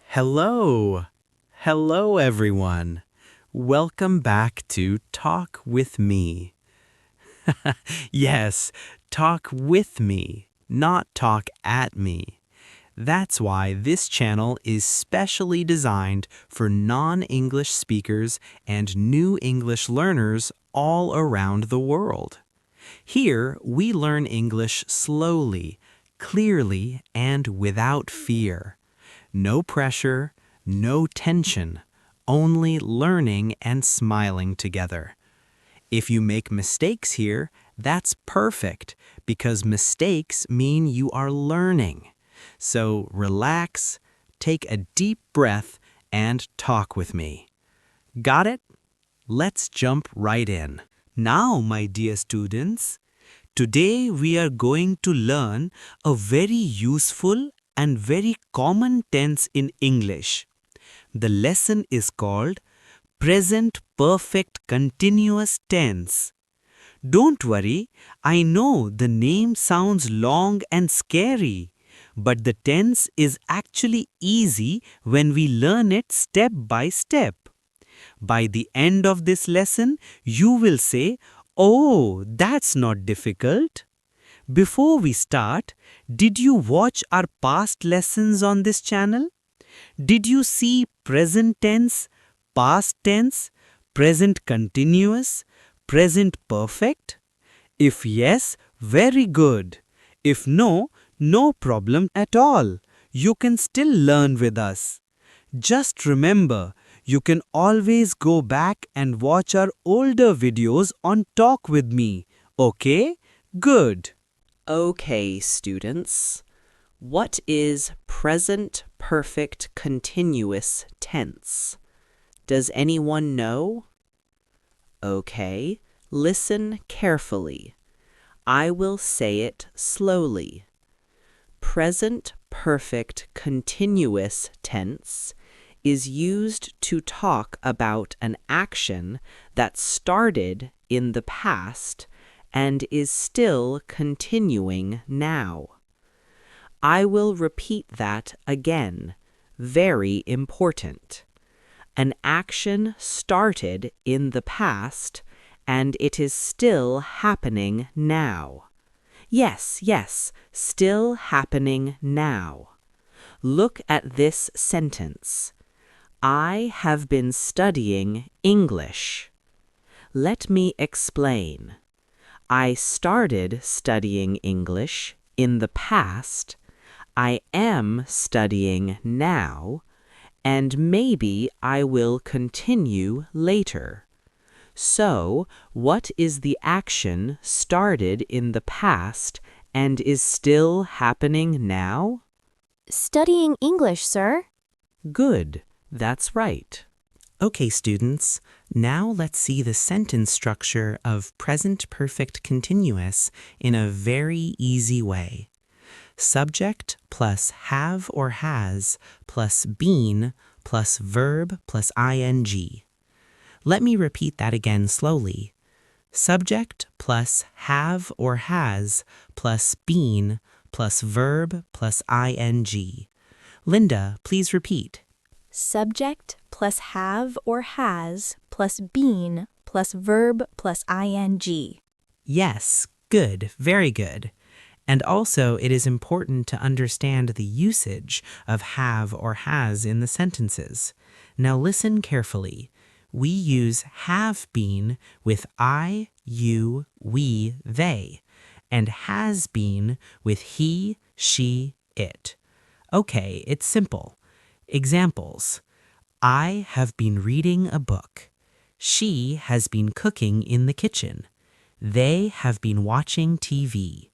Hello! Hello, everyone. Welcome back to Talk with Me. Yes, talk with me, not talk at me. That's why this channel is specially designed for non-English speakers and new English learners all around the world. Here, we learn English slowly, clearly, and without fear. No pressure, no tension, only learning and smiling together. If you make mistakes here, that's perfect because mistakes mean you are learning. So relax, take a deep breath, and talk with me. Got it? Let's jump right in. Now, my dear students, today we are going to learn a very useful and very common tense in English. The lesson is called Present Perfect Continuous Tense. Don't worry, I know the name sounds long and scary, but the tense is actually easy when we learn it step by step. By the end of this lesson, you will say, "Oh, that's not difficult." Before we start, did you watch our past lessons on this channel? Did you see present tense, past tense, present continuous, present perfect? If yes, very good. If no, no problem at all. You can still learn with us. Just remember, you can always go back and watch our older videos on Talk With Me. Okay? Good. Okay, students. What is present perfect continuous tense? Does anyone know? Okay, listen carefully. I will say it slowly. Present perfect continuous tense is used to talk about an action that started in the past and is still continuing now. I will repeat that again. Very important. An action started in the past and it is still happening now. Yes, still happening now. Look at this sentence. I have been studying English. Let me explain. I started studying English in the past, I am studying now, and maybe I will continue later. So, what is the action started in the past and is still happening now? Studying English, sir. Good, that's right. Okay, students, now let's see the sentence structure of present perfect continuous in a very easy way. Subject plus have or has plus been plus verb plus ing. Let me repeat that again slowly. Subject plus have or has plus been plus verb plus ing. Linda, please repeat. Subject plus have or has plus been plus verb plus ing. Yes, good, very good. And also, it is important to understand the usage of have or has in the sentences. Now listen carefully. We use have been with I, you, we, they, and has been with he, she, it. Okay, it's simple. Examples. I have been reading a book. She has been cooking in the kitchen. They have been watching TV.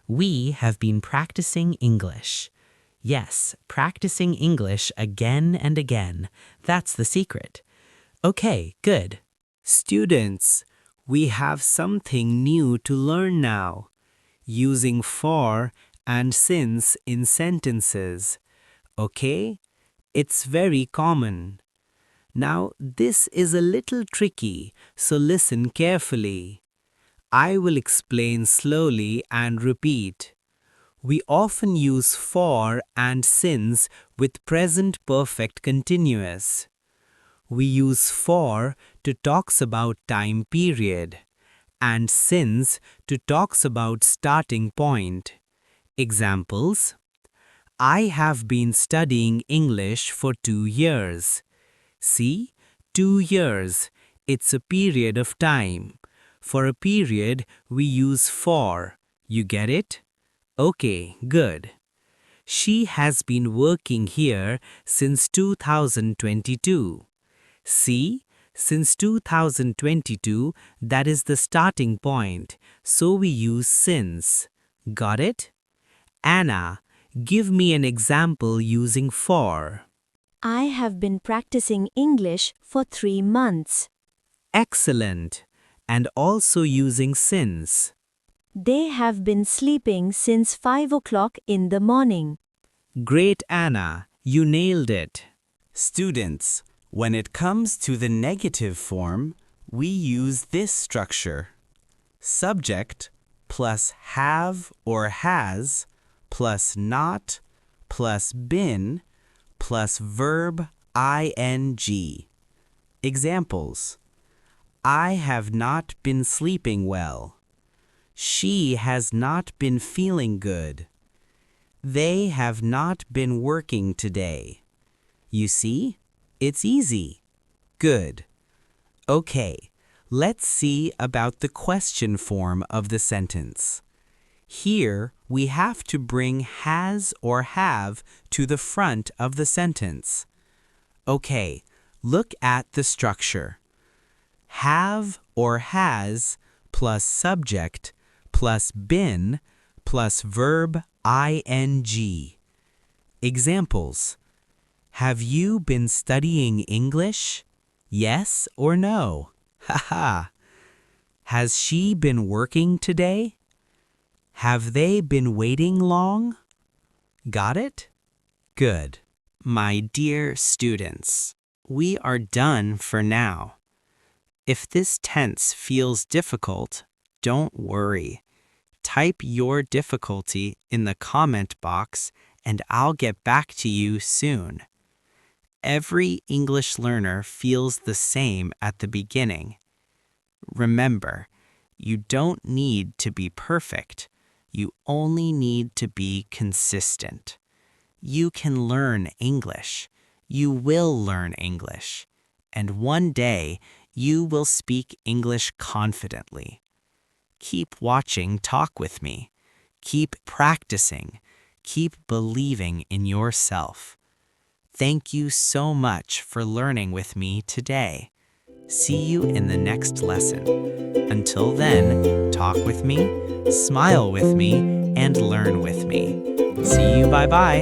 We have been practicing English. Yes, practicing English again and again. That's the secret. Okay, good. Students, we have something new to learn now. Using for and since in sentences. Okay? It's very common. Now, this is a little tricky, so listen carefully. I will explain slowly and repeat. We often use for and since with present perfect continuous. We use for to talks about time period and since to talks about starting point. Examples: I have been studying English for 2 years. See, 2 years. It's a period of time. For a period, we use for. You get it? Okay, good. She has been working here since 2022. See, since 2022, that is the starting point, so we use since. Got it? Anna, give me an example using for. I have been practicing English for 3 months. Excellent. And also using since. They have been sleeping since 5 o'clock in the morning. Great, Anna. You nailed it. Students, when it comes to the negative form, we use this structure. Subject plus have or has plus not plus been plus verb ing. Examples: I have not been sleeping well. She has not been feeling good. They have not been working today. You see? It's easy. Good. Okay, let's see about the question form of the sentence. Here, we have to bring has or have to the front of the sentence. Okay, look at the structure. Have or has plus subject plus been plus verb ing. Examples: have you been studying English? Yes or no? Haha. Has she been working today? Have they been waiting long? Got it? Good. My dear students, we are done for now. If this tense feels difficult, don't worry. Type your difficulty in the comment box and I'll get back to you soon. Every English learner feels the same at the beginning. Remember, you don't need to be perfect. You only need to be consistent. You can learn English. You will learn English. And one day, you will speak English confidently. Keep watching Talk With Me. Keep practicing. Keep believing in yourself. Thank you so much for learning with me today. See you in the next lesson. Until then, talk with me, smile with me, and learn with me. See you, bye-bye.